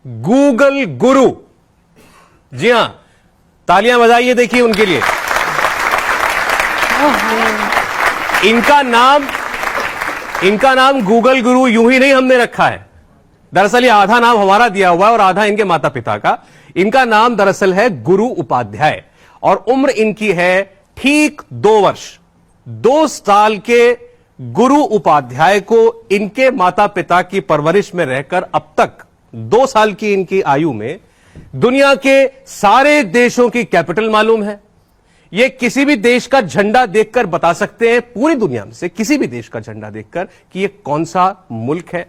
Google गुरु। जी हां, तालियां बजाइए देखिए उनके लिए। इनका नाम गूगल गुरु यूं ही नहीं हमने रखा है। दरअसल ये आधा नाम हमारा दिया हुआ है और आधा इनके माता पिता का। इनका नाम दरअसल है गुरु उपाध्याय और उम्र इनकी है ठीक 2 वर्ष। 2 साल के गुरु उपाध्याय को इनके माता पिता की परवरिश में रहकर अब तक 2 साल की इनकी आयु में दुनिया के सारे देशों की कैपिटल मालूम है। ये किसी भी देश का झंडा देखकर बता सकते हैं, पूरी दुनिया में से किसी भी देश का झंडा देखकर, कि ये कौन सा मुल्क है।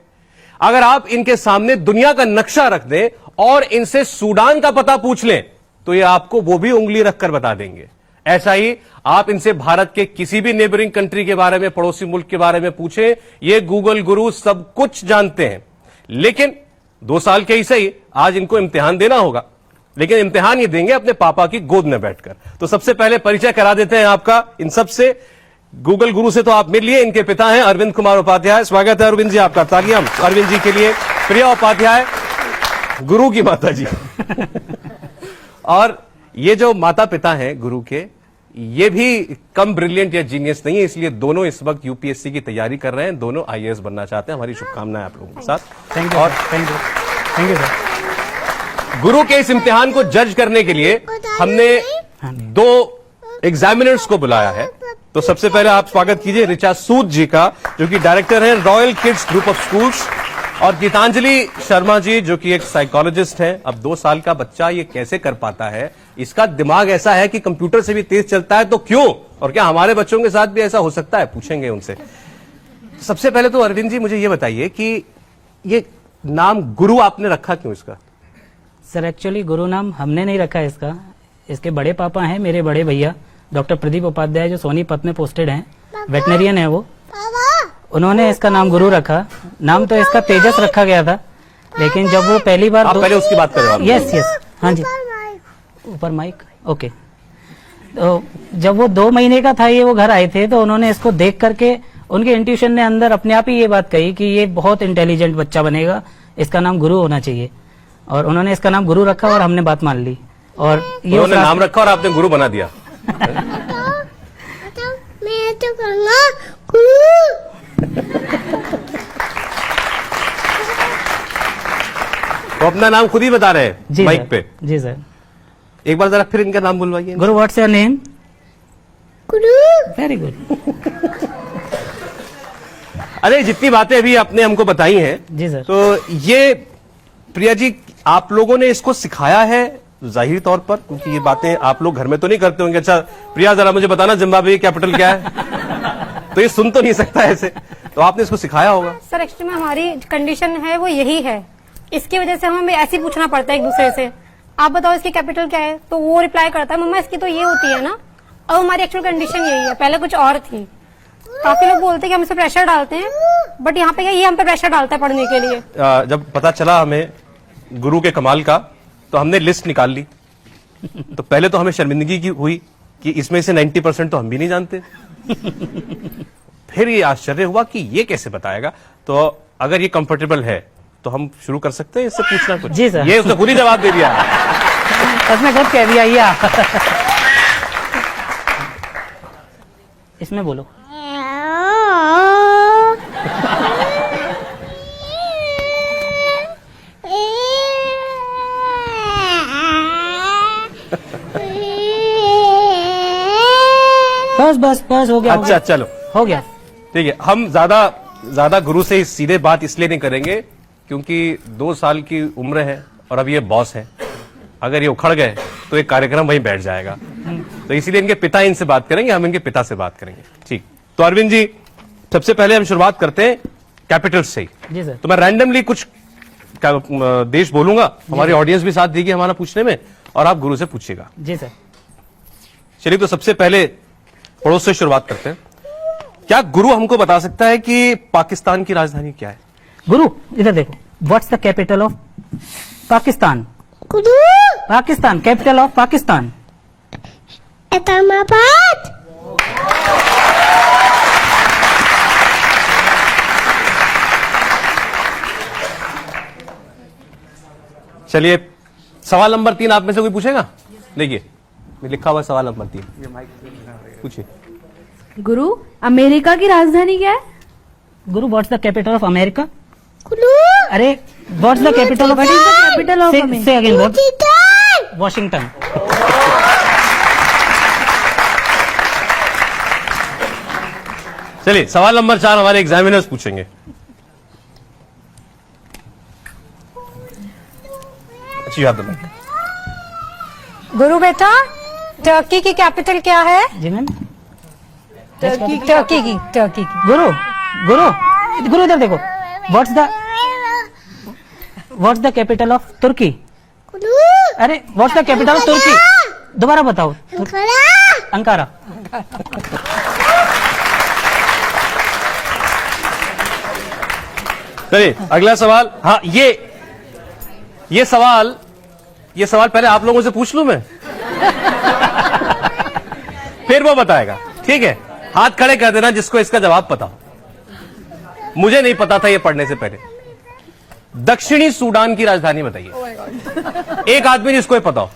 अगर आप इनके सामने दुनिया का नक्शा रख दें और इनसे सूडान का पता पूछ लें तो ये आपको वो भी उंगली रखकर बता देंगे। ऐसा ही आप इनसे भारत के किसी भी नेबरिंग कंट्री के बारे में, पड़ोसी मुल्क के बारे में पूछें, ये गूगल गुरु सब कुछ जानते हैं। लेकिन 2 साल के ही सही, आज इनको इम्तिहान देना होगा, लेकिन इम्तिहान ये देंगे अपने पापा की गोद में बैठकर। तो सबसे पहले परिचय करा देते हैं आपका इन सबसे। गूगल गुरु से तो आप मिल लिए, इनके पिता हैं अरविंद कुमार उपाध्याय। स्वागत है अरविंद जी आपका, तालियां अरविंद जी के लिए। प्रिया उपाध्याय, गुरु की माता जी। और ये जो माता पिता हैं गुरु के, ये भी कम ब्रिलियंट या जीनियस नहीं है, इसलिए दोनों इस वक्त यूपीएससी की तैयारी कर रहे हैं, दोनों आईएएस बनना चाहते हैं। हमारी शुभकामनाएं आप लोगों के साथ। Thank you. और थैंक यू सर। गुरु के इस इम्तिहान को जज करने के लिए हमने 2 एग्जामिनर्स को बुलाया है। तो सबसे पहले आप स्वागत कीजिए ऋचा सूद जी का, जो कि डायरेक्टर हैं royal kids group of schools, और गीतांजलि शर्मा जी जो कि एक साइकोलॉजिस्ट हैं। अब 2 साल का बच्चा ये कैसे कर पाता है, इसका दिमाग ऐसा है कि कंप्यूटर से भी तेज चलता है, तो क्यों, और क्या हमारे बच्चों के साथ भी ऐसा हो सकता है, पूछेंगे उनसे। सबसे पहले तो अरविंद जी मुझे ये बताइए कि ये नाम गुरु आपने रखा क्यों इसका? सर एक्चुअली गुरु नाम हमने नहीं रखा है इसका, इसके बड़े पापा हैं, मेरे बड़े भैया डॉक्टर प्रदीप उपाध्याय, जो सोनीपत में पोस्टेड हैं, वेटनरियन है वो, उन्होंने इसका नाम गुरु रखा। नाम तो इसका तेजस रखा गया था, लेकिन जब वो पहली बार आप पहले उसकी बात कर रहे हो। यस यस, हाँ जी, ऊपर माइक, ओके। तो जब वो 2 महीने का था, ये वो घर आए थे, तो उन्होंने इसको देख करके उनके इंट्यूशन ने अंदर अपने आप ही ये बात कही कि ये बहुत इंटेलिजेंट बच्चा बनेगा, इसका नाम गुरु होना चाहिए, और उन्होंने इसका नाम गुरु रखा और हमने बात मान ली। और ये उन्होंने नाम रखा और आपने गुरु बना दिया। मैं तो कहूंगा गुरु। तो अपना नाम खुद ही बता रहे हैं माइक पे। जी सर। एक बार जरा फिर इनका नाम बुलवाइए। गुरु, what's your name? Guru. Very good. अरे जितनी बातें अभी आपने हमको बताई हैं, जी सर। तो ये प्रिया जी आप लोगों ने इसको सिखाया है जाहिर तौर पर, क्योंकि ये बातें आप लोग घर में तो नहीं करते होंगे। अच्छा प्रिया जरा मुझे बताना जिम्बाब्वे की कैपिटल क्या है? तो ये सुन तो नहीं सकता ऐसे, तो आपने इसको सिखाया होगा। सर एक्चुअली में हमारी कंडीशन है वो यही है, इसकी वजह से हमें ऐसे ही पूछना पड़ता है एक दूसरे से, आप बताओ इसकी कैपिटल क्या है, तो वो रिप्लाई करता है मम्मा इसकी तो ये होती है ना। अब हमारी एक्चुअल कंडीशन यही है, पहले कुछ और थी। काफी लोग बोलते हैं कि हम इसे प्रेशर डालते हैं, बट यहाँ पे ये हम पे प्रेशर डालता है पढ़ने के लिए। जब पता चला हमें गुरु के कमाल का, तो हमने लिस्ट निकाल ली। तो पहले तो हमें शर्मिंदगी की हुई कि इसमें से 90% तो हम भी नहीं जानते। फिर ये आश्चर्य हुआ कि ये कैसे बताएगा। तो अगर ये कंफर्टेबल है तो हम शुरू कर सकते हैं इससे पूछना कुछ। जी सर। ये उसने खुद ही जवाब दे दिया। उसने खुद कह दिया या। इसमें बोलो। बस बस बस हो गया। अच्छा चलो हो गया। ठीक है, हम ज्यादा गुरु से सीधे बात इसलिए नहीं करेंगे क्योंकि 2 साल की उम्र है और अब ये बॉस है। अगर ये उखड़ गए तो एक कार्यक्रम वहीं बैठ जाएगा, तो इसीलिए इनके पिता इनसे बात करेंगे, हम इनके पिता से बात करेंगे। ठीक, तो अरविंद जी सबसे पहले हम शुरुआत करते हैं कैपिटल से ही। जी सर। तो मैं रैंडमली कुछ देश बोलूंगा, हमारी ऑडियंस भी साथ देगी हमारा पूछने में, और आप गुरु से पूछिएगा। जी सर। चलिए, तो सबसे पहले पड़ोस से शुरुआत करते हैं। क्या गुरु हमको बता सकता है कि पाकिस्तान की राजधानी क्या है? गुरु इधर देखो, what's the capital of Pakistan? Guru. Pakistan, capital of Pakistan? Islamabad. चलिए सवाल नंबर 3 आप में से कोई पूछेगा? देखिए लिखा हुआ है सवाल नंबर 3, पूछिए। गुरु, अमेरिका की राजधानी क्या है? गुरु, what's the capital of America? गुरु अरे what's the capital of capital of से अगेन व्हाट? Titan Washington. चलिए सवाल नंबर 4 हमारे एग्जामिनर्स पूछेंगे। अच्छी बात है। गुरु बेटा, टर्की की कैपिटल क्या है? जी मैम। टर्की की गुरु गुरु गुरु इधर देखो। व्हाट्स द कैपिटल ऑफ तुर्की? गुरु अरे व्हाट्स द कैपिटल ऑफ तुर्की? दोबारा बताओ। अंकारा। चलिए अगला सवाल। हाँ ये सवाल पहले आप लोगों से पूछ लूं मैं, फिर वो बताएगा, ठीक है? हाथ खड़े कर देना जिसको इसका जवाब पता हो। मुझे नहीं पता था ये पढ़ने से पहले। दक्षिणी सूडान की राजधानी बताइए। एक आदमी जिसको ये पता हो।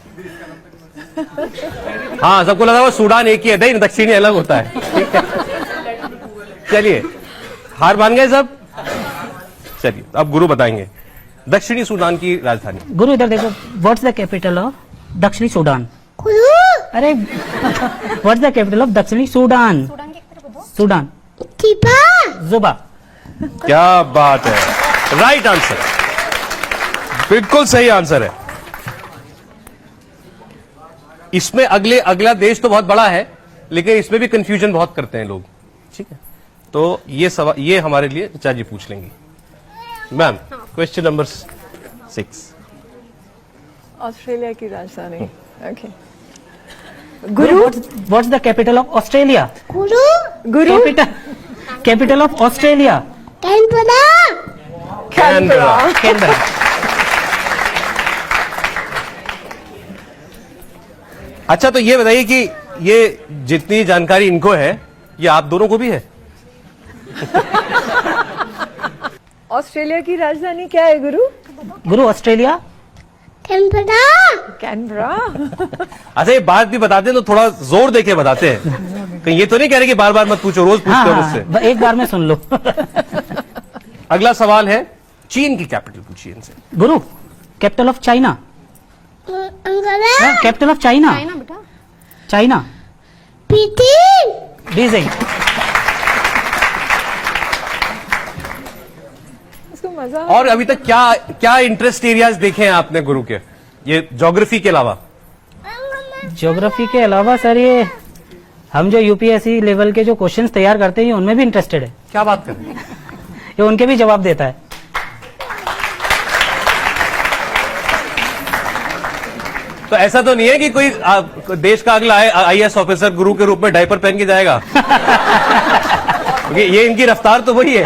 हाँ, सबको लगा वो सूडान एक ही है, नहीं दक्षिणी अलग होता है, ठीक है? चलिए हार मान गए सब? चलिए अब गुरु बताएंगे दक्षिणी सूडान की राजधानी। गुरु इधर देखो। व्हाट्स द कैपिटल ऑफ दक्षिणी सूडान? गुरु अरे व्हाट्स द कैपिटल ऑफ दक्षिणी सूडान? सूडान। टीपा जुबा। क्या बात है, राइट आंसर, बिल्कुल सही आंसर है। इसमें अगला देश तो बहुत बड़ा है, लेकिन इसमें भी कंफ्यूजन बहुत करते हैं लोग, ठीक है? तो ये सवाल ये हमारे लिए चाचा जी पूछ लेंगी। Ma'am question number 6। ऑस्ट्रेलिया की राजधानी। Okay Guru, what's the capital of Australia? Guru capital of Australia? Canberra Canberra. अच्छा तो ये बताइए कि ये जितनी जानकारी इनको है ये आप दोनों को भी है? ऑस्ट्रेलिया की राजधानी क्या है गुरु? गुरु ऑस्ट्रेलिया? कैनबरा। अच्छा ये बात भी बताते हैं तो थोड़ा जोर देके बताते हैं, कहीं ये तो नहीं कह रहे कि बार बार मत पूछो, रोज पूछते हो मुझसे। एक बार में सुन लो। अगला सवाल है चीन की कैपिटल पूछिए इनसे। गुरु, capital of China? Capital of China? China बेटा। चाइना। बीजिंग। इसको मजा। और अभी तक क्या इंटरेस्ट एरियाज देखे हैं आपने गुरु के, ये ज्योग्राफी के अलावा? ज्योग्राफी के अलावा सर ये हम जो यूपीएससी लेवल के जो क्वेश्चंस तैयार करते हैं उनमें भी इंटरेस्टेड है। क्या बात कर रहे हैं? ये उनके भी जवाब देता है। तो ऐसा तो नहीं है कि कोई देश का अगला आईएएस ऑफिसर गुरु के रूप में डायपर पहन के जाएगा? ये इनकी रफ्तार तो वही है।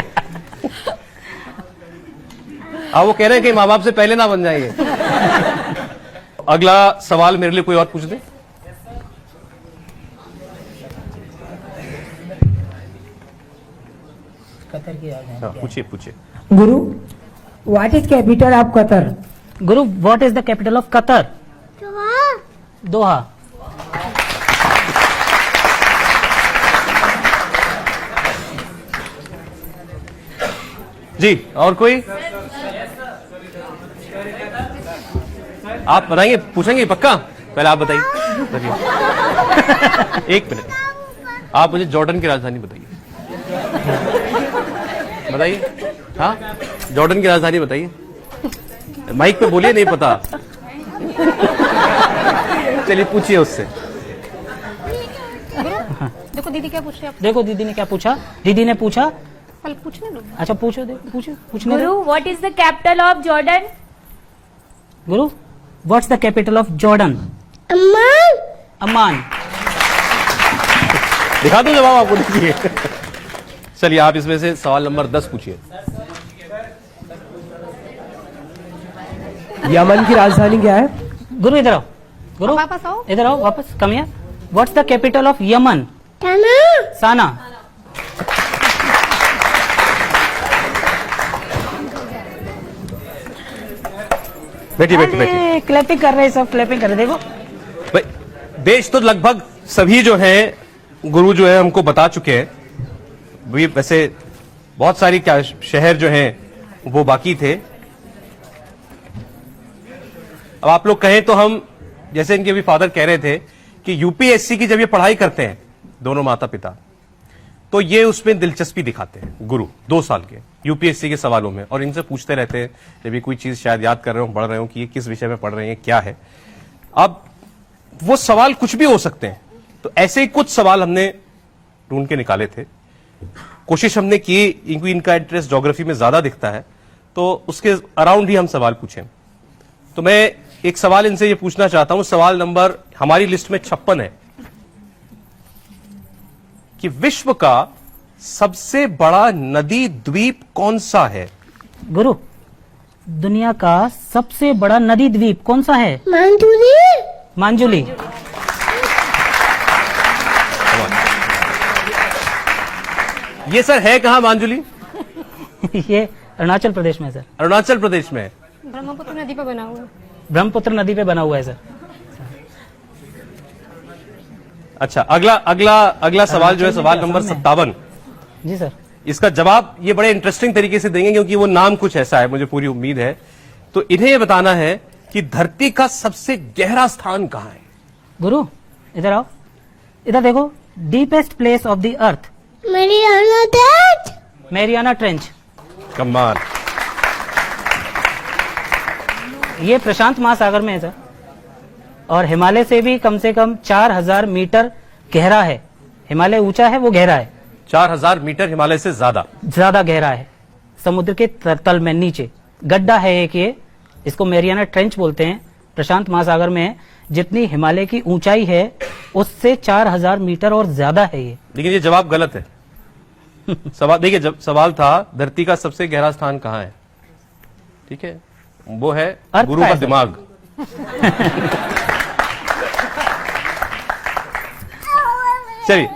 अब वो कह रहे हैं कि माँ बाप से पहले ना बन जाएंगे। अगला सवाल मेरे लिए कोई और पूछ दे। कतर की हाँ, पूछिए। Guru, what is capital of Qatar? Guru, what is the capital of Qatar? Doha. जी और कोई? आप बताएंगे, पूछेंगे पक्का? पहले आप बताइए। एक मिनट, आप मुझे जॉर्डन की राजधानी बताइए। हाँ, जॉर्डन की राजधानी बताइए। माइक पे बोलिए, नहीं पता। चलिए पूछिए उससे। देखो दीदी क्या पूछ रही है आपसे। देखो दीदी ने क्या पूछा। दीदी ने पूछा, पहले पूछने दो। अच्छा पूछो, पूछने दो। Guru, what is the capital of Jordan? Guru, what's the capital of Jordan? Amman. दिखा दूं जवाब आपको, देखिए। चलिए आप इसमें से सवाल नंबर 10 पूछिए। यमन की राजधानी क्या है? गुरु इधर आओ। गुरु वापस आओ। इधर आओ, वापस come here. What's the capital of Yemen? Sanaa. बैठिए बैठिए बैठिए। क्लैपिंग कर रहे हैं, सब क्लैपिंग कर रहे हैं, देखो। भाई देश तो लगभग सभी जो है गुरु जो है हमको बता चुके हैं। भी वैसे बहुत सारी क्या शहर जो हैं वो बाकी थे। अब आप लोग कहें तो हम, जैसे इनके भी फादर कह रहे थे कि यूपीएससी की जब ये पढ़ाई करते हैं दोनों माता पिता, तो ये उसमें दिलचस्पी दिखाते हैं गुरु 2 साल के यूपीएससी के सवालों में, और इनसे पूछते रहते हैं जब ये कोई चीज शायद याद कर रहे हो, पढ़ रहे हो कि ये किस विषय में पढ़ रहे हैं, क्या है। अब वो सवाल कुछ भी हो सकते हैं, तो ऐसे ही कुछ सवाल हमने ढूंढ के निकाले थे। कोशिश हमने की, इनका इंटरेस्ट ज्योग्राफी में ज्यादा दिखता है, तो उसके अराउंड ही हम सवाल पूछें। तो मैं एक सवाल इनसे ये पूछना चाहता हूं, सवाल नंबर हमारी लिस्ट में 56 है कि विश्व का सबसे बड़ा नदी द्वीप कौन सा है? गुरु, दुनिया का सबसे बड़ा नदी द्वीप कौन सा है? मांजुली। मांजुली। ये सर है कहां मांजुली? ये अरुणाचल प्रदेश में है सर। अरुणाचल प्रदेश में है। ब्रह्मपुत्र नदी पे बना हुआ है। ब्रह्मपुत्र नदी पे बना हुआ है सर। अच्छा, अगला सवाल जो है सवाल नंबर 57। जी सर। इसका जवाब ये बड़े इंटरेस्टिंग तरीके से देंगे क्योंकि वो नाम कुछ ऐसा है, मुझे पूरी उम्मीद है। तो इन्हें ये बताना है कि धरती का सबसे गहरा स्थान कहां है? गुरु इधर आओ, इधर देखो, deepest place of the earth. Mariana trench. Mariana trench. कमाल। ये प्रशांत महासागर में है सर, और हिमालय से भी कम से कम 4000 मीटर गहरा है। हिमालय ऊंचा है, वो गहरा है। 4000 मीटर हिमालय से ज्यादा गहरा है, समुद्र के तल में नीचे गड्ढा है एक, ये इसको मैरियाना ट्रेंच बोलते हैं, प्रशांत महासागर में है। जितनी हिमालय की ऊंचाई है उससे 4000 मीटर और ज्यादा है ये। लेकिन ये जवाब गलत है। सवाल देखिए, जब सवाल था धरती का सबसे गहरा स्थान कहां है, ठीक है, वो है गुरु का दिमाग। चलिए,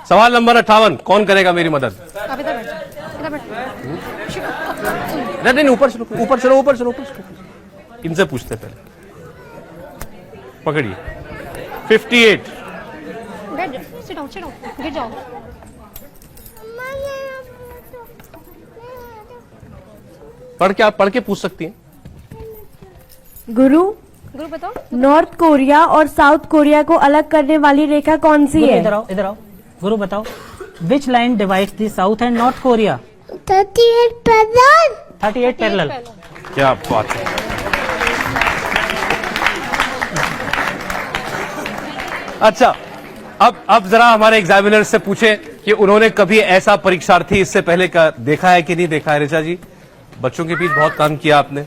सवाल नंबर 58, कौन करेगा मेरी मदद? आप इधर बैठो, इधर बैठो। नहीं, ऊपर चलो। इनसे पूछते पहले। पकड़िए 58। बैठ जाओ, sit down, गिर जाओ। पढ़ के पूछ सकती हैं। गुरु, बताओ। नॉर्थ कोरिया और साउथ कोरिया को अलग करने वाली रेखा कौन सी है? इधर आओ गुरु, बताओ, which line divides the south and north Korea? 38 पैदल। 38 पैरेलल। क्या बात है। अच्छा, अब जरा हमारे एग्जामिनर से पूछे कि उन्होंने कभी ऐसा परीक्षार्थी इससे पहले का देखा है कि नहीं देखा है। ऋचा जी, बच्चों के बीच बहुत काम किया आपने,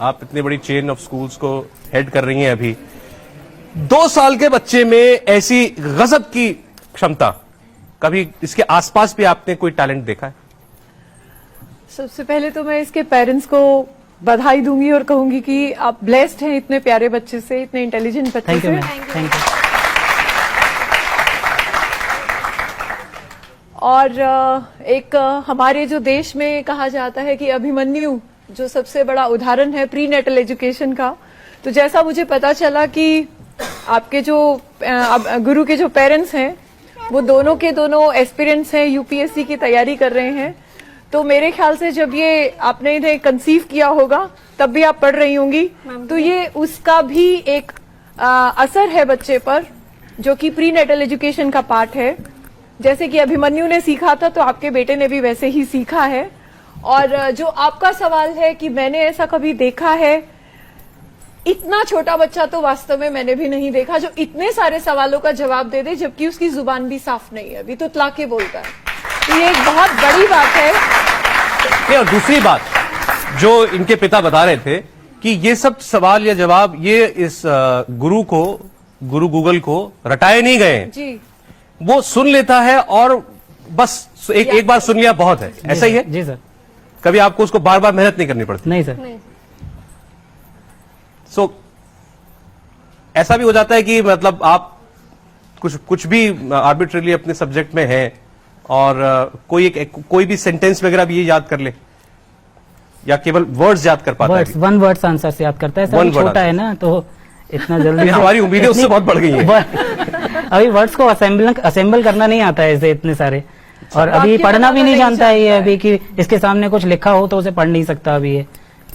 आप इतनी बड़ी चेन ऑफ स्कूल्स को हेड कर रही हैं अभी। 2 साल के बच्चे में ऐसी गजब की क्षमता, कभी इसके आसपास भी आपने कोई टैलेंट देखा है? सबसे पहले तो मैं इसके पेरेंट्स को बधाई दूंगी और कहूंगी कि आप ब्लेस्ड हैं इतने प्यारे बच्चे से, इतने इंटेलिजेंट बच्चे थैंक यू से। Ma'am, thank you. और एक हमारे जो देश में कहा जाता है कि अभिमन्यु जो सबसे बड़ा उदाहरण है प्री नेटल एजुकेशन का, तो जैसा मुझे पता चला कि आपके जो गुरु के जो पेरेंट्स हैं वो दोनों के दोनों एस्पिरेंट्स हैं, यूपीएससी की तैयारी कर रहे हैं। तो मेरे ख्याल से जब ये आपने इन्हें कंसीव किया होगा तब भी आप पढ़ रही होंगी, तो ये उसका भी एक असर है बच्चे पर, जो कि प्री नेटल एजुकेशन का पार्ट है। जैसे कि अभिमन्यु ने सीखा था तो आपके बेटे ने भी वैसे ही सीखा है। और जो आपका सवाल है कि मैंने ऐसा कभी देखा है, इतना छोटा बच्चा तो वास्तव में मैंने भी नहीं देखा जो इतने सारे सवालों का जवाब दे दे, जबकि उसकी जुबान भी साफ नहीं है, अभी तो तलाके बोलता है। तो ये एक बहुत बड़ी बात है। और दूसरी बात जो इनके पिता बता रहे थे कि ये सब सवाल या जवाब ये इस गुरु गूगल को रटाए नहीं गए जी, वो सुन लेता है और बस एक बार सुन लिया बहुत है, ऐसा ही है? जी सर। कभी आपको उसको बार बार मेहनत नहीं करनी पड़ती? नहीं सर। नहीं। सो ऐसा भी हो जाता है कि मतलब आप कुछ भी आर्बिट्रेरली अपने सब्जेक्ट में है और कोई भी सेंटेंस वगैरह भी ये याद कर ले, या केवल वर्ड्स याद कर पाता है? वर्ड्स, वन वर्ड्स आंसर से याद करता है सर, One word छोटा है ना तो इतना जल्दी हमारी उम्मीदें उससे बहुत बढ़ गई हैं। अभी वर्ड्स को असेंबल करना नहीं आता है इसे इतने सारे, और अभी वाक्य पढ़ना भी बनाना नहीं नहीं जानता है ये जानता अभी, कि इसके सामने कुछ लिखा हो तो उसे पढ़ नहीं सकता अभी, ये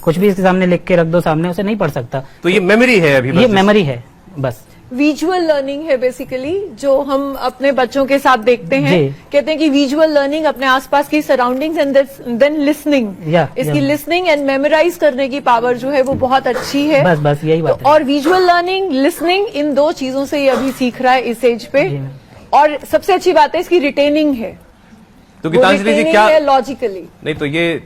कुछ भी इसके सामने लिख के रख दो सामने, उसे नहीं पढ़ सकता। तो ये मेमोरी है अभी, ये बस मेमोरी है बस। विजुअल लर्निंग है बेसिकली, जो हम अपने बच्चों के साथ देखते हैं। जी। कहते हैं कि विजुअल लर्निंग अपने आसपास की सराउंडिंग्स एंड देन लिसनिंग, इसकी लिसनिंग एंड मेमोराइज करने की पावर जो है वो बहुत अच्छी है। बस बस यही बात है। और विजुअल लर्निंग, लिसनिंग, इन दो चीजों से ये अभी सीख रहा है इस एज पे। जी, मैम। और सबसे अच्छी बात है इसकी रिटेनिंग है, तो गीतांजलि जी क्या लॉजिकली। नहीं, तो ये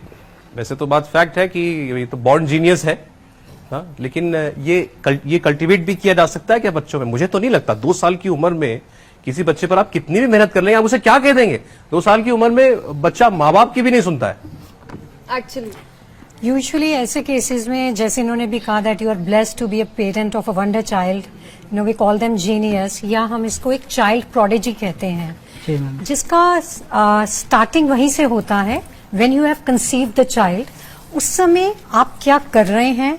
वैसे तो बात फैक्ट है कि ये तो बॉर्न जीनियस है, हाँ, लेकिन ये कल्टीवेट भी किया जा सकता है क्या बच्चों में? मुझे तो नहीं लगता। 2 साल की उम्र में किसी बच्चे पर आप कितनी भी मेहनत कर लेंगे, आप उसे क्या कह देंगे? 2 साल की उम्र में बच्चा माँ बाप की भी नहीं सुनता है एक्चुअली। यूजुअली ऐसे केसेस में, जैसे इन्होंने भी कहा that you are blessed to be a parent of a wonder child, you know we call them genius, या हम इसको एक चाइल्ड प्रोडिजी कहते हैं, जी मैम। जिसका स्टार्टिंग वहीं से होता है। When you have conceived the child, उस समय आप क्या कर रहे हैं,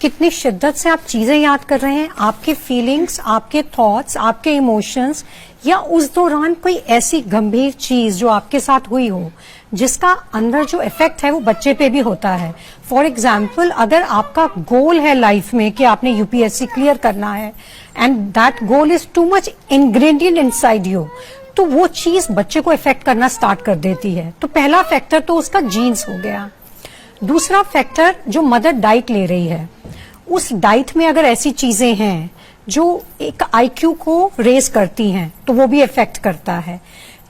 कितनी शिद्दत से आप चीजें याद कर रहे हैं, आपके फीलिंग्स, आपके थॉट्स, आपके इमोशंस, या उस दौरान कोई ऐसी गंभीर चीज जो आपके साथ हुई हो जिसका अंदर जो इफेक्ट है वो बच्चे पे भी होता है। फॉर एग्जाम्पल, अगर आपका गोल है लाइफ में कि आपने यूपीएससी क्लियर करना है and that goal is too much ingredient inside you, तो वो चीज बच्चे को इफेक्ट करना स्टार्ट कर देती है। तो पहला फैक्टर तो उसका जीन्स हो गया। दूसरा फैक्टर, जो मदर डाइट ले रही है, उस डाइट में अगर ऐसी चीजें हैं जो एक आईक्यू को रेज करती हैं तो वो भी इफेक्ट करता है।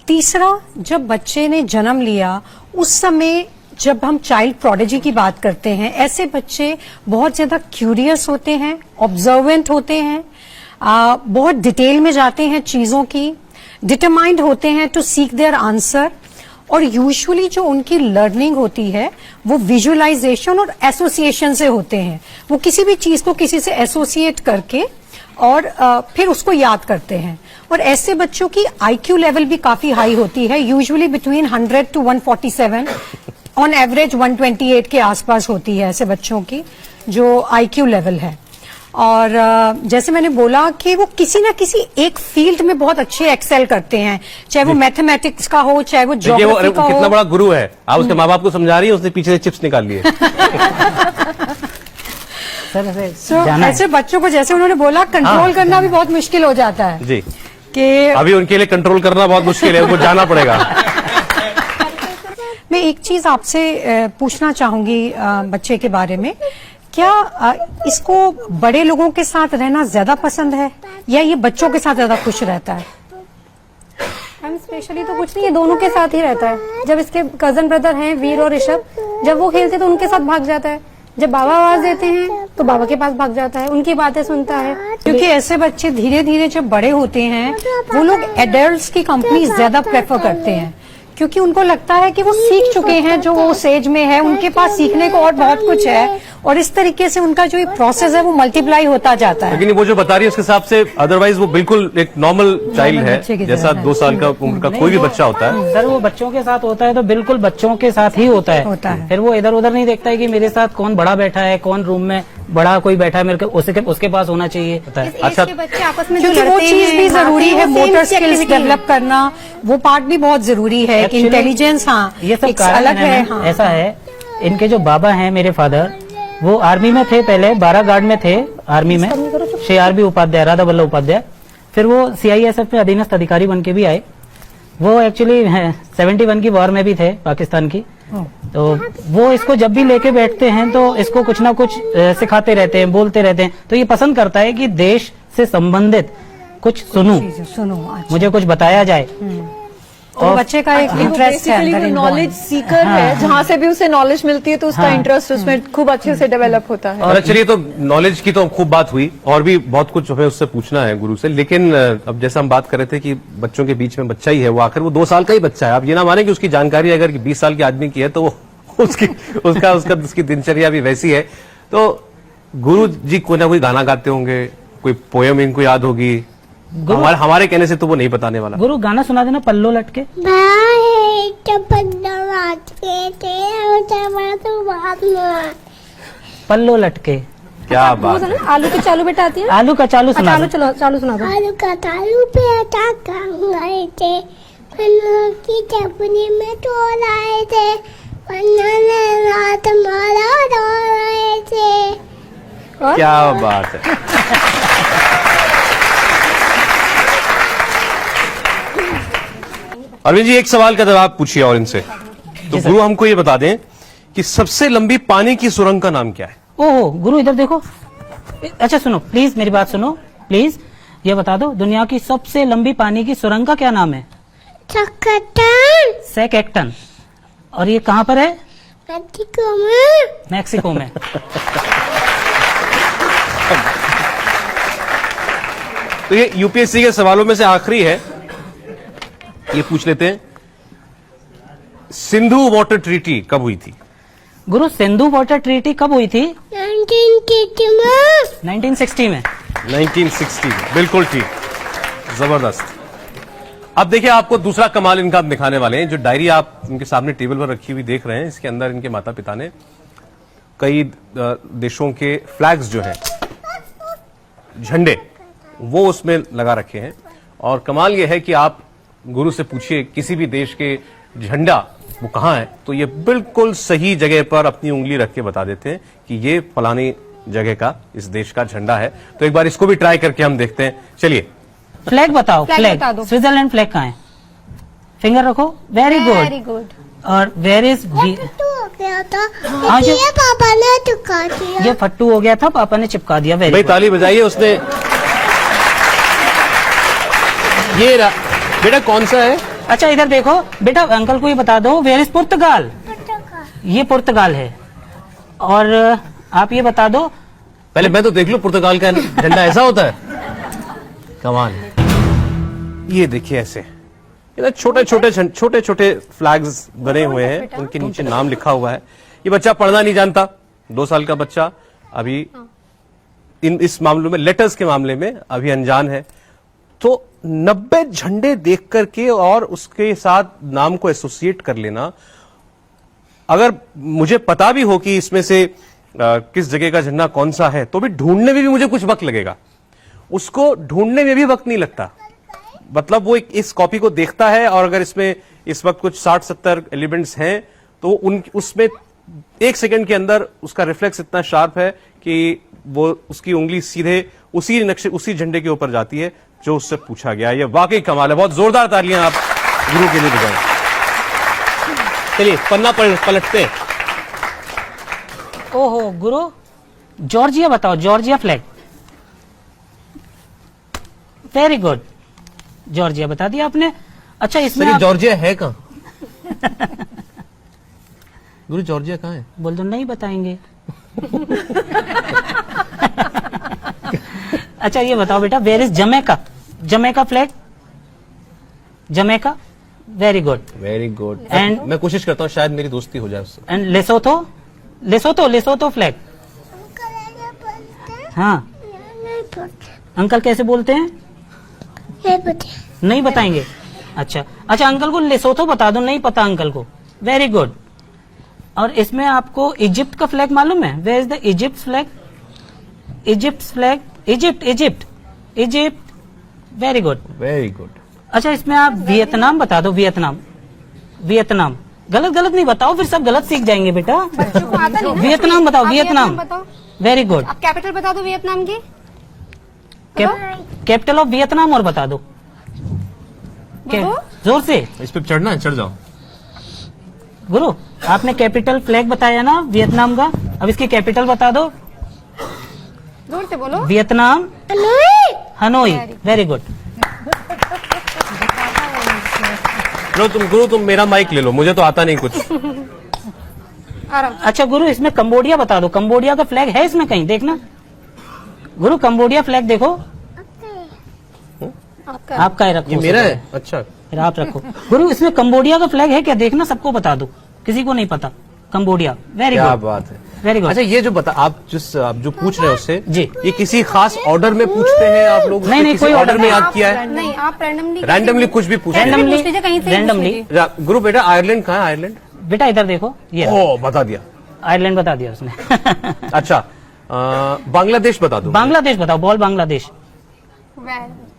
तीसरा, जब बच्चे ने जन्म लिया उस समय जब हम चाइल्ड प्रोडिजी की बात करते हैं, ऐसे बच्चे बहुत ज्यादा क्यूरियस होते हैं, ऑब्जर्वेंट होते हैं, बहुत डिटेल में जाते हैं चीजों की, डिटरमाइंड होते हैं टू सीक देयर आंसर, और यूजुअली जो उनकी लर्निंग होती है वो विजुअलाइजेशन और एसोसिएशन से होते हैं। वो किसी भी चीज को किसी से एसोसिएट करके और फिर उसको याद करते हैं। और ऐसे बच्चों की आईक्यू लेवल भी काफी हाई होती है, usually between 100 to 147, on average 128 के आसपास होती है ऐसे बच्चों की जो आईक्यू लेवल है। और जैसे मैंने बोला कि वो किसी ना किसी एक फील्ड में बहुत अच्छे एक्सेल करते हैं, चाहे वो मैथमेटिक्स का हो, चाहे वो ज्योग्राफी का हो। कितना बड़ा गुरु है, आप उसके माँ बाप को समझा रही है, उसने पीछे से चिप्स निकाल लिए। सर ऐसे ऐसे बच्चों को, जैसे उन्होंने बोला, कंट्रोल करना भी बहुत मुश्किल हो जाता है जी, कि अभी उनके लिए कंट्रोल करना बहुत मुश्किल है, उनको जाना पड़ेगा। मैं एक चीज आपसे पूछना चाहूंगी बच्चे के बारे में, क्या इसको बड़े लोगों के साथ रहना ज्यादा पसंद है या ये बच्चों के साथ ज्यादा खुश रहता है? हम स्पेशली तो कुछ नहीं, ये दोनों के साथ ही रहता है। जब इसके कजन ब्रदर हैं वीर और ऋषभ, जब वो खेलते तो उनके साथ भाग जाता है, जब बाबा आवाज देते हैं तो बाबा के पास भाग जाता है, उनकी बातें सुनता है। क्योंकि ऐसे बच्चे धीरे धीरे जब बड़े होते हैं वो लोग एडल्ट्स की कंपनी ज्यादा प्रेफर करते हैं, क्योंकि उनको लगता है कि वो सीख चुके हैं जो वो उस एज में है, उनके पास सीखने को और बहुत कुछ है, और इस तरीके से उनका जो प्रोसेस है वो मल्टीप्लाई होता जाता है। लेकिन वो जो बता रही है उसके हिसाब से अदरवाइज वो बिल्कुल एक नॉर्मल चाइल्ड है, जैसा 2 साल का उम्र का कोई भी बच्चा होता है। सर वो बच्चों के साथ होता है तो बिल्कुल बच्चों के साथ ही होता है। फिर वो इधर उधर नहीं देखता है कि मेरे साथ कौन बड़ा बैठा है, कौन रूम में बड़ा कोई बैठा है, मेरे को उसके पास होना चाहिए होता है। अच्छा, बच्चे आपस में जो क्योंकि वो लड़ते चीज हैं, भी जरूरी है, वो same मोटर सी स्किल्स activity है। डेवलप करना, वो पार्ट भी बहुत जरूरी है। इंटेलिजेंस, हाँ, ये सब एक कारण अलग है। है। हाँ। ऐसा है, इनके जो बाबा हैं मेरे फादर, वो आर्मी में थे, पहले 12 गार्ड में थे आर्मी में, श्री आर बी उपाध्याय, राधा वल्लभ उपाध्याय। फिर वो CISF में अधीनस्थ अधिकारी बन के भी आए। वो एक्चुअली 71 की वॉर में भी थे पाकिस्तान की। तो वो इसको जब भी लेके बैठते हैं तो इसको कुछ ना कुछ सिखाते रहते हैं, बोलते रहते हैं। तो ये पसंद करता है कि देश से संबंधित कुछ सुनूं, सुनो, अच्छा। मुझे कुछ बताया जाए। और बच्चे का एक इंटरेस्ट है, बेसिकली नॉलेज सीकर है, जहाँ से भी उसे नॉलेज मिलती है तो उसका इंटरेस्ट उसमें खूब अच्छे से डेवलप होता है। और चलिए, तो नॉलेज की तो खूब बात हुई और भी बहुत कुछ हमें उससे पूछना है गुरु से, लेकिन अब जैसा हम बात कर रहे थे कि बच्चों के बीच में बच्चा ही है, वो आखिर वो 2 साल का ही बच्चा है। आप ये ना माने कि उसकी जानकारी अगर 20 साल के आदमी की है तो वो उसकी दिनचर्या भी वैसी है। तो गुरु जी कोई ना कोई गाना गाते होंगे, कोई पोयम इनको याद होगी, हमारे कहने से तो वो नहीं बताने वाला। गुरु गाना सुना देना, पल्लो लटके। बाहे पल्लो लटके। क्या वो बात सुनो है। ना, आलू की चालू बेटा आती है। आलू का चालू अच्छा, सुना आलू दो। चलो चालू सुना दो। आलू का तालू पे अटका गए थे, पन्ना की चपनी में तोड़ आए थे, पन्ना ने रात मारा डोल रहे थे। क्या बात है। अरविंद जी, एक सवाल का जवाब पूछिए और इनसे। तो गुरु हमको ये बता दें कि सबसे लंबी पानी की सुरंग का नाम क्या है? ओहो गुरु इधर देखो। अच्छा सुनो प्लीज, मेरी बात सुनो प्लीज। ये बता दो दुनिया की सबसे लंबी पानी की सुरंग का क्या नाम है? चक्कटन सेकेक्टन। और ये कहाँ पर है? मेक्सिको में। मैक्सिको में। तो ये यूपीएससी के सवालों में से आखिरी है, ये पूछ लेते हैं। सिंधु वाटर ट्रीटी कब हुई थी? गुरु सिंधु वाटर ट्रीटी कब हुई थी? 1960 में। 1960 में। 1960। बिल्कुल ठीक, जबरदस्त। अब देखिए, आपको दूसरा कमाल इनका हम दिखाने वाले हैं। जो डायरी आप इनके सामने टेबल पर रखी हुई देख रहे हैं, इसके अंदर इनके माता पिता ने कई देशों के फ्लैग्स जो हैं, झंडे, वो उसमें लगा रखे हैं। और कमाल यह है कि आप गुरु से पूछिए किसी भी देश के झंडा वो कहाँ है, तो ये बिल्कुल सही जगह पर अपनी उंगली रख के बता देते हैं कि ये फलानी जगह का, इस देश का झंडा है। तो एक बार इसको भी ट्राई करके हम देखते हैं। चलिए, फ्लैग बताओ। फ्लैग बता दो। स्विट्जरलैंड फ्लैग कहाँ है? फिंगर रखो। Very very good. गुड। और वेर इज तो हो गया था, हाँ, ये पापा ने चुका दिया। ये फट्टू हो गया था, पापा ने चिपका दिया। वेरी भाई गुड। ताली बजाइए। उसने ये बेटा कौन सा है? अच्छा इधर देखो बेटा, अंकल को ये बता दो वेर इज पुर्तगाल। ये पुर्तगाल है। और आप ये बता दो। पहले मैं तो देख लूं पुर्तगाल का झंडा ऐसा होता है। कमाल। ये देखिए ऐसे छोटे छोटे फ्लैग्स बने हुए हैं, उनके नीचे नाम लिखा हुआ है। ये बच्चा पढ़ना नहीं जानता, 2 साल का बच्चा, अभी इस मामलों में, लेटर्स के मामले में अभी अनजान है। तो 90 झंडे देख करके और उसके साथ नाम को एसोसिएट कर लेना, अगर मुझे पता भी हो कि इसमें से किस जगह का झंडा कौन सा है, तो भी ढूंढने में भी मुझे कुछ वक्त लगेगा। उसको ढूंढने में भी वक्त नहीं लगता। मतलब वो इस कॉपी को देखता है, और अगर इसमें इस वक्त कुछ 60-70 एलिमेंट्स हैं, तो उसमें 1 सेकंड के अंदर उसका रिफ्लेक्स इतना शार्प है कि वो उसकी उंगली सीधे उसी नक्शे, उसी झंडे के ऊपर जाती है जो उससे पूछा गया। ये वाकई कमाल है। बहुत जोरदार तालियां आप गुरु के लिए बजाएं। चलिए पन्ना पलटते हैं। ओहो गुरु, जॉर्जिया बताओ। Georgia flag. Very good, Georgia बता दिया आपने। अच्छा इसमें जॉर्जिया है कहाँ? गुरु जॉर्जिया कहाँ है? बोल दो नहीं बताएंगे। अच्छा ये बताओ बेटा, where is Jamaica. Jamaica flag. Jamaica. Very good. Very good. And- मैं कोशिश करता हूँ शायद मेरी दोस्ती हो जाए उससे। And Lesotho. Lesotho flag. हाँ अंकल कैसे बोलते हैं? नहीं बताएंगे। अच्छा अंकल को लेसोथो बता दो, नहीं पता अंकल को। Very good. और इसमें आपको इजिप्ट का फ्लैग मालूम है? Where is the Egypt flag? Egypt flag. Egypt. Very good. Very good. अच्छा इसमें आप वियतनाम बता दो। वियतनाम। गलत नहीं बताओ, फिर सब गलत सीख जाएंगे बेटा। बच्चों को आता नहीं है। वियतनाम बताओ। आप वियतनाम। बताओ। Very good. आप कैपिटल बता दो वियतनाम की। कैपिटल ऑफ वियतनाम और बता दो। जोर से। इस पे चढ़ना है, चढ़ जाओ। गुरु आपने कैपिटल फ्लैग बताया ना वियतनाम का, अब इसकी कैपिटल बता दो। जोर से बोलो। वियतनाम। हनोई। Very good. गुरु तुम मेरा माइक ले लो, मुझे तो आता नहीं कुछ। आराम। अच्छा गुरु इसमें कंबोडिया बता दो। कंबोडिया का फ्लैग है इसमें कहीं? देखना गुरु, कंबोडिया फ्लैग देखो। आपका है, रखो। ये मेरा है। अच्छा फिर आप रखो। गुरु इसमें कंबोडिया का फ्लैग है क्या? देखना, सबको बता दो, किसी को नहीं पता। कंबोडिया। वेरी क्या गुड। बात है। Very good. अच्छा, ये जो आप जो पूछ रहे हो उससे जी। ये किसी खास ऑर्डर में पूछते हैं आप लोग? नहीं, किसी कोई ऑर्डर order में नहीं। याद किया है? नहीं, आप रैंडमली कुछ भी पूछ Randomly- कहीं से भी पूछ randomly- लीजिए। गुरु बेटा, आयरलैंड कहाँ है? आयरलैंड? बेटा इधर देखो, ये ओ, बता दिया। आयरलैंड बता दिया उसने। अच्छा, बांग्लादेश बता दो। बांग्लादेश बताओ, बॉल बांग्लादेश।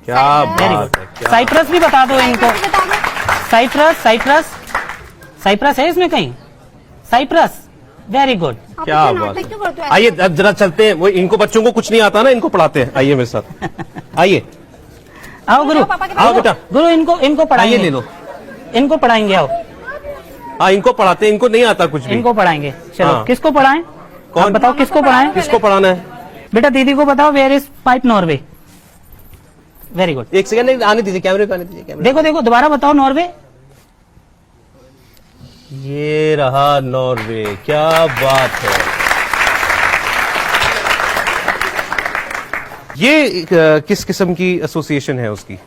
क्या वेरी बात गुड। है, क्या साइप्रस भी बता दो इनको। साइप्रस, साइप्रस, साइप्रस है इसमें कहीं? Cyprus, very good. क्या बात है। आइए अब जरा चलते हैं, वो इनको बच्चों को कुछ नहीं आता ना, इनको पढ़ाते हैं। आइए मेरे साथ, आइए। आओ गुरु, आओ बेटा, गुरु इनको पढ़ाएंगे। आइए ले लो। इनको पढ़ाएंगे, आओ हाँ, इनको पढ़ाते हैं, इनको नहीं आता कुछ भी। इनको पढ़ाएंगे। चलो, हाँ। किसको पढ़ाएं? कौन? आप बताओ किसको पढ़ाएं? किसको पढ़ाना है? बेटा दीदी को बताओ, where is pipe Norway. Very good. एक सेकंड आने दीजिए, कैमरे पे आने दीजिए। कैमरे देखो देखो, दोबारा बताओ, नॉर्वे। ये रहा नॉर्वे। क्या बात है। ये किस किस्म की एसोसिएशन है उसकी?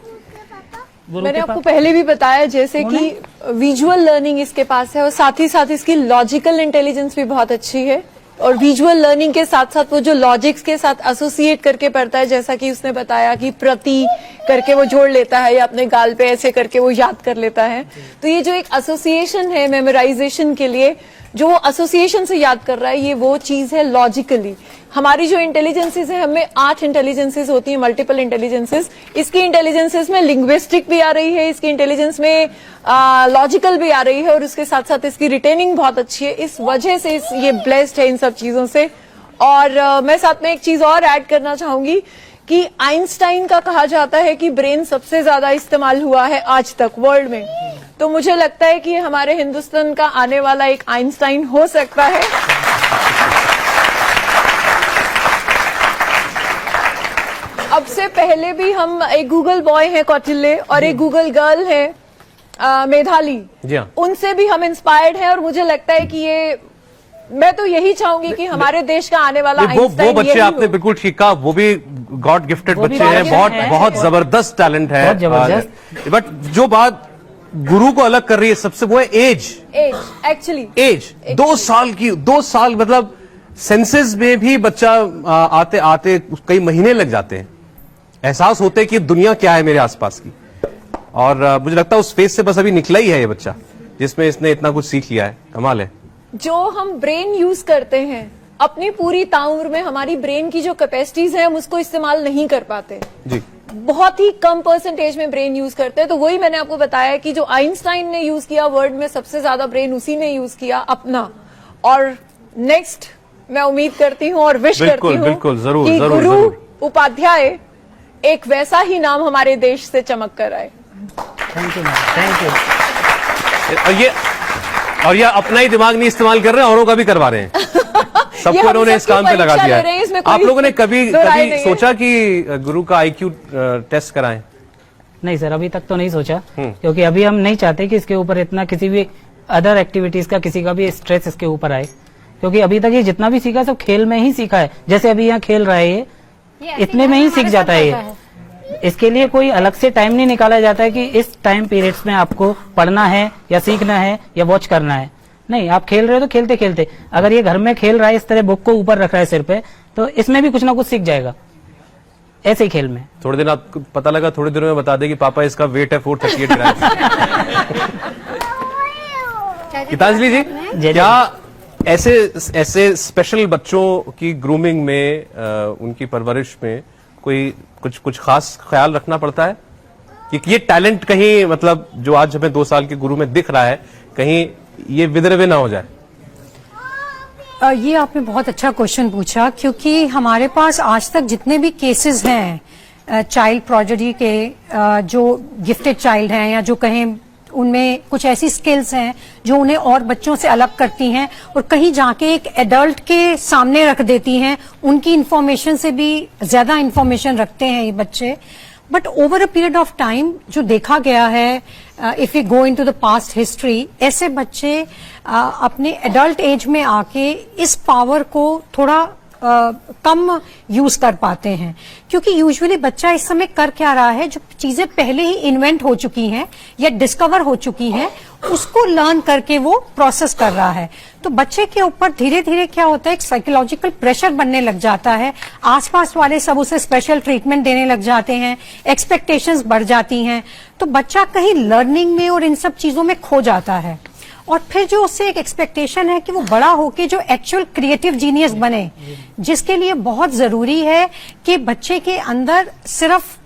गुरु मैंने के आपको पास- पहले भी बताया जैसे कि विजुअल लर्निंग इसके पास है और साथ ही साथ इसकी लॉजिकल इंटेलिजेंस भी बहुत अच्छी है और विजुअल लर्निंग के साथ साथ वो जो लॉजिक्स के साथ एसोसिएट करके पढ़ता है, जैसा कि उसने बताया कि प्रति करके वो जोड़ लेता है या अपने गाल पे ऐसे करके वो याद कर लेता है। तो ये जो एक एसोसिएशन है मेमोराइजेशन के लिए, जो वो एसोसिएशन से याद कर रहा है, ये वो चीज है लॉजिकली। हमारी जो इंटेलिजेंसेस है, हमें 8 इंटेलिजेंसेस होती है, मल्टीपल इंटेलिजेंसेस। इसकी इंटेलिजेंसेस में लिंग्विस्टिक भी आ रही है, इसकी इंटेलिजेंस में लॉजिकल भी आ रही है और उसके साथ साथ इसकी रिटेनिंग बहुत अच्छी है। इस वजह से ये ब्लेस्ड है इन सब चीजों से। और मैं साथ में एक चीज और ऐड करना चाहूंगी कि आइंस्टाइन का कहा जाता है कि ब्रेन सबसे ज्यादा इस्तेमाल हुआ है आज तक वर्ल्ड में। तो मुझे लगता है कि हमारे हिंदुस्तान का आने वाला एक आइंस्टाइन हो सकता है। अब से पहले भी हम एक गूगल बॉय है कौटिल्य और एक गूगल गर्ल है मेधाली। जी हाँ। उनसे भी हम इंस्पायर्ड हैं और मुझे लगता है कि ये, मैं तो यही चाहूंगी कि हमारे देश का आने वाला वो आइंस्टाइन बच्चे यही आपने हो। बिल्कुल ठीक कहा, वो भी गॉड गिफ्टेड वो भी बच्चे हैं, God बहुत gifted बहुत हैं। जबरदस्त टैलेंट है। बहुत जबरदस्त। बट जो बात गुरु को अलग कर रही है सबसे, वो है एज। एज एक्चुअली एज 2 साल की, 2 साल मतलब सेंसेस में भी बच्चा आते आते कई महीने लग जाते हैं, एहसास होते हैं कि दुनिया क्या है मेरे आसपास की। और मुझे लगता है उस फेज से बस अभी निकला ही है ये बच्चा, जिसमें इसने इतना कुछ सीख लिया है। कमाल है। जो हम ब्रेन यूज करते हैं अपनी पूरी ताउम्र में, हमारी ब्रेन की जो कैपेसिटीज है हम उसको इस्तेमाल नहीं कर पाते। जी, बहुत ही कम परसेंटेज में ब्रेन यूज करते हैं। तो वही मैंने आपको बताया कि जो आइंस्टाइन ने यूज किया वर्ल्ड में सबसे ज्यादा ब्रेन उसी ने यूज किया अपना। और नेक्स्ट मैं उम्मीद करती हूँ और विश बिल्कुल, करती हूँ बिल्कुल, जरूर, कि जरूर, गुरु जरूर। उपाध्याय एक वैसा ही नाम हमारे देश से चमक कर आए। Thank you, thank you. और ये अपना ही दिमाग नहीं इस्तेमाल कर रहे हैं, औरों का भी करवा रहे हैं। सबको हम इन्होंने इस सबकी काम पे लगा परीक्षा दिया ले रहे हैं, इसमें है। कोई आप लोगों ने कभी दो राय कभी नहीं है। सोचा कि गुरु का IQ टेस्ट कराएं? नहीं सर, अभी तक तो नहीं सोचा, क्योंकि अभी हम नहीं चाहते कि इसके ऊपर इतना किसी भी अदर एक्टिविटीज का किसी का भी स्ट्रेस इसके ऊपर आए, क्योंकि अभी तक ये जितना भी सीखा सब खेल में ही सीखा है। जैसे अभी यहाँ खेल रहा है ये इतने में ही सीख जाता है ये। इसके लिए कोई अलग से टाइम नहीं निकाला जाता है कि इस टाइम पीरियड्स में आपको पढ़ना है या सीखना है या वॉच करना है। नहीं, आप खेल रहे हो तो खेलते खेलते, अगर ये घर में खेल रहा है, इस तरह बुक को ऊपर रख रहा है सिर पे, तो इसमें भी कुछ ना कुछ सीख जाएगा ऐसे ही खेल में। थोड़े दिन आपको पता लगा, थोड़े दिनों में बता दे कि पापा इसका वेट है 438 ग्राम। गीतांजलि जी, क्या ऐसे स्पेशल बच्चों की ग्रूमिंग में, उनकी परवरिश में कोई कुछ खास ख्याल रखना पड़ता है कि ये टैलेंट कहीं, मतलब जो आज हमें 2 साल के गुरु में दिख रहा है, कहीं ये विदरवे ना हो जाए? ये आपने बहुत अच्छा क्वेश्चन पूछा, क्योंकि हमारे पास आज तक जितने भी केसेस हैं चाइल्ड प्रोडिजी के, जो गिफ्टेड चाइल्ड हैं या जो कहें उनमें कुछ ऐसी स्किल्स हैं जो उन्हें और बच्चों से अलग करती हैं और कहीं जाके एक एडल्ट के सामने रख देती हैं, उनकी इंफॉर्मेशन से भी ज्यादा इंफॉर्मेशन रखते हैं ये बच्चे। But over a period of time जो देखा गया है, if you go into the past history, ऐसे बच्चे अपने एडल्ट एज में आके इस पावर को थोड़ा कम यूज कर पाते हैं, क्योंकि यूजुअली बच्चा इस समय कर क्या रहा है, जो चीजें पहले ही इन्वेंट हो चुकी हैं या डिस्कवर हो चुकी हैं उसको लर्न करके वो प्रोसेस कर रहा है। तो बच्चे के ऊपर धीरे धीरे क्या होता है, एक साइकोलॉजिकल प्रेशर बनने लग जाता है, आसपास वाले सब उसे स्पेशल ट्रीटमेंट देने लग जाते हैं, एक्सपेक्टेशंस बढ़ जाती हैं, तो बच्चा कहीं लर्निंग में और इन सब चीजों में खो जाता है। और फिर जो उससे एक एक्सपेक्टेशन है कि वो बड़ा होके जो एक्चुअल क्रिएटिव जीनियस बने, जिसके लिए बहुत जरूरी है कि बच्चे के अंदर सिर्फ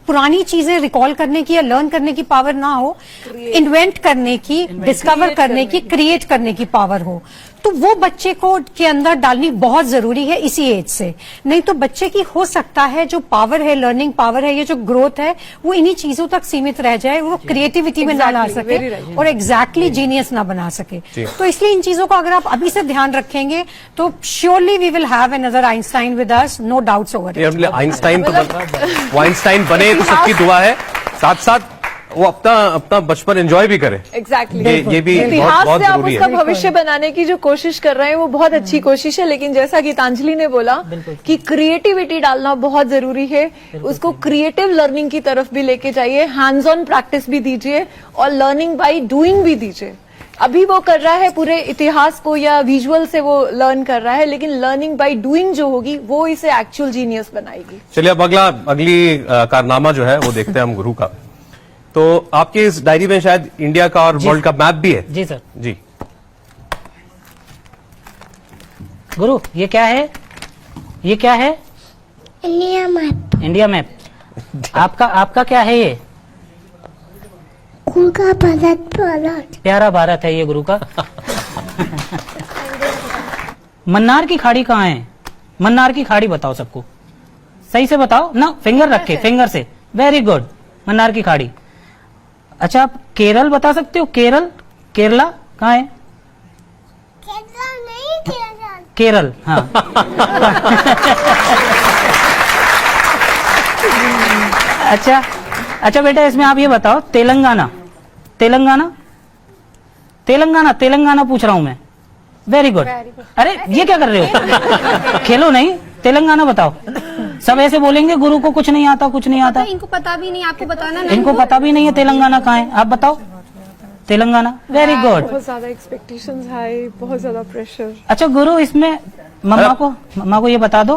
पुरानी चीजें रिकॉल करने की या लर्न करने की पावर ना हो, इन्वेंट करने की, डिस्कवर करने की, क्रिएट करने की पावर हो। तो वो बच्चे को के अंदर डालनी बहुत जरूरी है इसी एज से। नहीं तो बच्चे की हो सकता है जो पावर है, लर्निंग पावर है, ये जो ग्रोथ है, वो इन्हीं चीजों तक सीमित रह जाए, वो क्रिएटिविटी में ना ला सके और एग्जैक्टली जीनियस ना बना सके। तो इसलिए इन चीजों को अगर आप अभी से ध्यान रखेंगे तो surely we will have another Einstein with us, no doubts over it. Einstein तो वो आइंस्टाइन बने तो सबकी दुआ है, साथ साथ वो अपना बचपन एंजॉय भी करे। एग्जैक्टली ये भी इतिहास बहुत से आप जरूरी उसका है। भविष्य बनाने की जो कोशिश कर रहे हैं वो बहुत अच्छी कोशिश है, लेकिन जैसा गीतांजलि ने बोला कि क्रिएटिविटी डालना बहुत जरूरी है, उसको क्रिएटिव लर्निंग की तरफ भी लेके जाइए, हैंड्स ऑन प्रैक्टिस भी दीजिए और लर्निंग बाय डूइंग भी दीजिए। अभी वो कर रहा है पूरे इतिहास को या विजुअल से वो लर्न कर रहा है, लेकिन लर्निंग बाय डूइंग जो होगी वो इसे एक्चुअल जीनियस बनाएगी। चलिए अब अगली कारनामा जो है वो देखते हैं हम गुरु का। तो आपके इस डायरी में शायद इंडिया का और वर्ल्ड का मैप भी है। जी सर। जी गुरु, ये क्या है? ये क्या है? India map. India map. आपका क्या है ये? गुरु का भारत। प्यारा भारत है ये गुरु का। मन्नार की खाड़ी कहाँ है? मन्नार की खाड़ी बताओ सबको, सही से बताओ ना, फिंगर रख के, फिंगर से। वेरी गुड, मन्नार की खाड़ी। अच्छा, आप केरल बता सकते हो? केरला कहाँ है? केरल, हाँ। अच्छा बेटा, इसमें आप ये बताओ, तेलंगाना पूछ रहा हूं मैं। Very good. अरे ये क्या कर रहे हो? खेलो नहीं, तेलंगाना बताओ। सब ऐसे बोलेंगे गुरु को कुछ नहीं आता। इनको पता भी नहीं, आपको बताना नहीं। इनको पता भी नहीं है तेलंगाना कहाँ है। आप बताओ तेलंगाना। Very good. बहुत ज्यादा एक्सपेक्टेशंस हाई, बहुत ज्यादा प्रेशर। अच्छा गुरु, इसमें मम्मा को ये बता दो,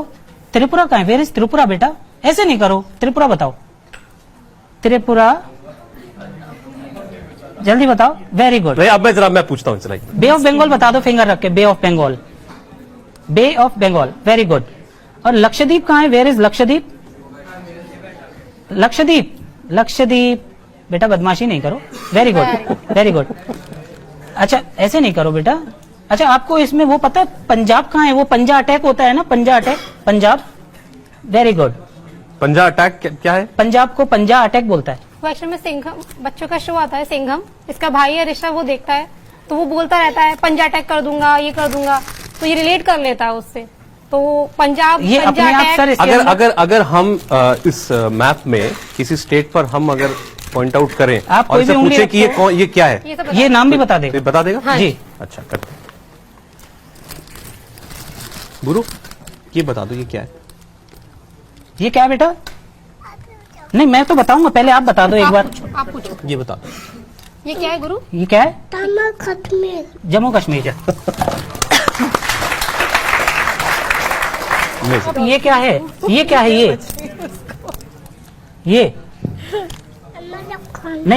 त्रिपुरा कहाँ है? वेयर इज त्रिपुरा बेटा? ऐसे नहीं करो, त्रिपुरा बताओ। त्रिपुरा, जल्दी बताओ। Very good. अब मैं पूछता हूँ, चलाइए। बे ऑफ बंगाल बता दो, फिंगर रख के। Bay of Bengal. Very good. और लक्षद्वीप कहाँ है? Where is Lakshadweep? लक्षद्वीप बेटा, बदमाशी नहीं करो। Very good. अच्छा, ऐसे नहीं करो बेटा। अच्छा, आपको इसमें वो पता है पंजाब कहाँ है? वो पंजा अटैक होता है ना, पंजाब। Very good. पंजा अटैक क्या है? पंजाब को पंजा अटैक बोलता है। वो एक्चुअल में सिंघम, बच्चों का शो आता है सिंघम, इसका भाई है ऋषभ, वो देखता है तो वो बोलता रहता है पंजा अटैक कर दूंगा, ये कर दूंगा, तो ये रिलेट कर लेता है उससे। तो पंजाब, ये पंजा अपने आप अटैक। सर इसके अंदर- अगर हम इस मैप में किसी स्टेट पर हम अगर पॉइंट आउट करें आप और कोई इसे भी उंगली पूछे कि रखो। ये क्या है, ये सब ये नाम भी बता तो देगा। बता देगा? हाँ जी। अच्छा, करते हैं। गुरु, ये बता दो, ये क्या है? ये क्या है बेटा? नहीं, मैं तो बताऊंगा, पहले आप बता दो एक बार। आप पूछो, ये बता दो। ये क्या है गुरु? ये क्या है? कश्मीर। जम्मू कश्मीर। ये क्या है? ये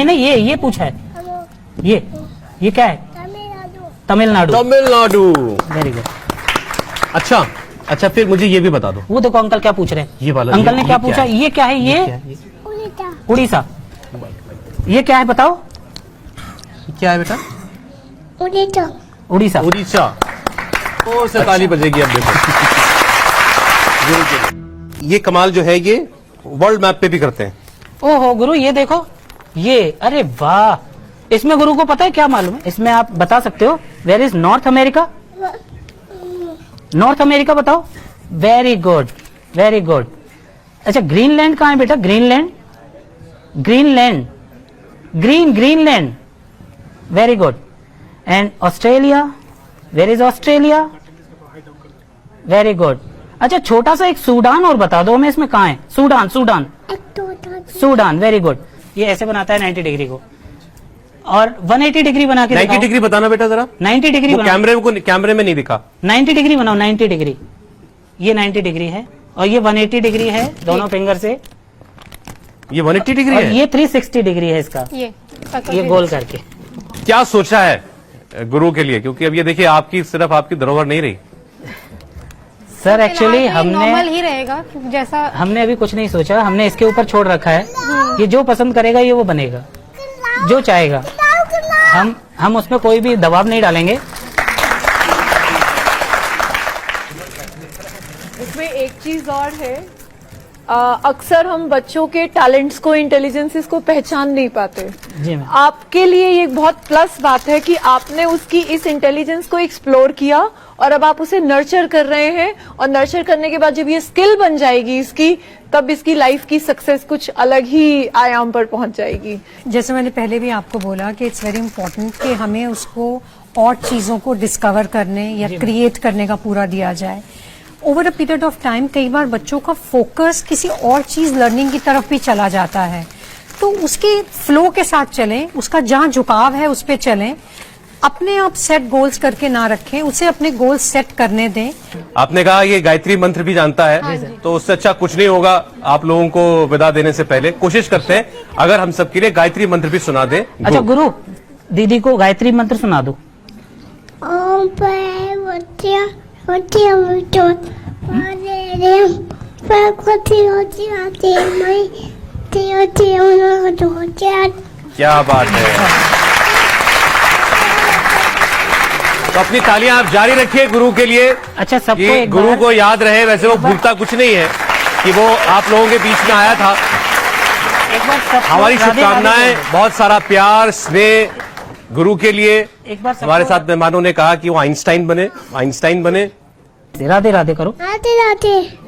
नहीं, ये पूछा है। ये क्या है? तमिलनाडु। Very good. अच्छा, फिर मुझे ये भी बता दो। वो देखो अंकल क्या पूछ रहे हैं। ये वाला, अंकल ने ये क्या क्या पूछा? है? ये क्या है? ये उड़ीसा। ये क्या है बताओ? क्या है बेटा? उड़ीसा। ओ, से ताली बजेगी अब देखो। ये कमाल जो है, ये वर्ल्ड मैप पे भी करते हैं। ओहो गुरु, ये देखो ये, अरे वाह। इसमें गुरु को पता है क्या मालूम है? इसमें आप बता सकते हो, where is North America? North America बताओ। Very good. अच्छा, ग्रीनलैंड कहाँ है बेटा? Greenland. Greenland. Very good. And Australia, where is Australia? Very good. अच्छा, छोटा सा एक सूडान और बता दो हमें, इसमें कहाँ है? सूडान, सूडान, एक तो था सूडान, वेरी गुड। ये ऐसे बनाता है 90 डिग्री को, और 180 डिग्री बना के 90 डिग्री बताना बेटा जरा। 90 डिग्री वो कैमरे में नहीं दिखा। 90 डिग्री बनाओ, 90 डिग्री। ये 90 डिग्री है और ये 180 डिग्री है दोनों फिंगर से, ये 180 डिग्री और है। ये 360 डिग्री है इसका, ये गोल करके। क्या सोचा है गुरु के लिए, क्योंकि अब ये देखिए आपकी सिर्फ आपकी धरोहर नहीं रही। सर एक्चुअली नॉर्मल ही रहेगा जैसा। हमने अभी कुछ नहीं सोचा, हमने इसके ऊपर छोड़ रखा है, ये जो पसंद करेगा ये वो बनेगा, जो चाहेगा। हम उसमें कोई भी दबाव नहीं डालेंगे। इसमें एक चीज और है, अक्सर हम बच्चों के टैलेंट्स को, इंटेलिजेंसेस को पहचान नहीं पाते। जी मैम। आपके लिए ये एक बहुत प्लस बात है कि आपने उसकी इस इंटेलिजेंस को एक्सप्लोर किया और अब आप उसे नर्चर कर रहे हैं, और नर्चर करने के बाद जब ये स्किल बन जाएगी इसकी, तब इसकी लाइफ की सक्सेस कुछ अलग ही आयाम पर पहुंच जाएगी। जैसे मैंने पहले भी आपको बोला कि इट्स वेरी इंपॉर्टेंट कि हमें उसको और चीजों को डिस्कवर करने या क्रिएट करने का पूरा दिया जाए। Over a period of time कई बार बच्चों का फोकस किसी और चीज लर्निंग की तरफ भी चला जाता है, तो उसके फ्लो के साथ चलें, उसका जहां झुकाव है उस पर चलें, अपने आप सेट गोल्स करके ना रखें, उसे अपने गोल्स सेट करने दें। आपने कहा ये गायत्री मंत्र भी जानता है, तो उससे अच्छा कुछ नहीं होगा। आप लोगों को विदा देने से पहले कोशिश करते हैं अगर हम सबके लिए गायत्री मंत्र भी सुना दें। अच्छा गुरु, दीदी को गायत्री मंत्र सुना दो। ओम भगवती होती पादेरम भगवती होती मई होती होती। क्या बात है। तो अपनी तालियां आप जारी रखिए गुरु के लिए। अच्छा, सबको ये एक गुरु बार- को याद रहे, वैसे वो भूलता कुछ नहीं है कि वो आप लोगों के बीच में आया था। एक बार सबको हमारी राधे राधे शुभकामनाएं, बोलो। बहुत सारा प्यार स्नेह गुरु के लिए। एक बार सबको- हमारे साथ मेहमानों ने कहा कि वो आइंस्टाइन बने, आइंस्टाइन बने। राधे राधे करो। राधे राधे।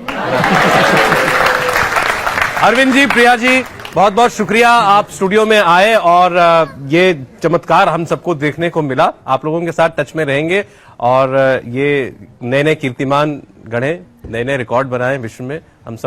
अरविंद जी, प्रिया जी, बहुत बहुत शुक्रिया आप स्टूडियो में आए और ये चमत्कार हम सबको देखने को मिला। आप लोगों के साथ टच में रहेंगे और ये नए नए कीर्तिमान गढ़े, नए नए रिकॉर्ड बनाए विश्व में। हम सब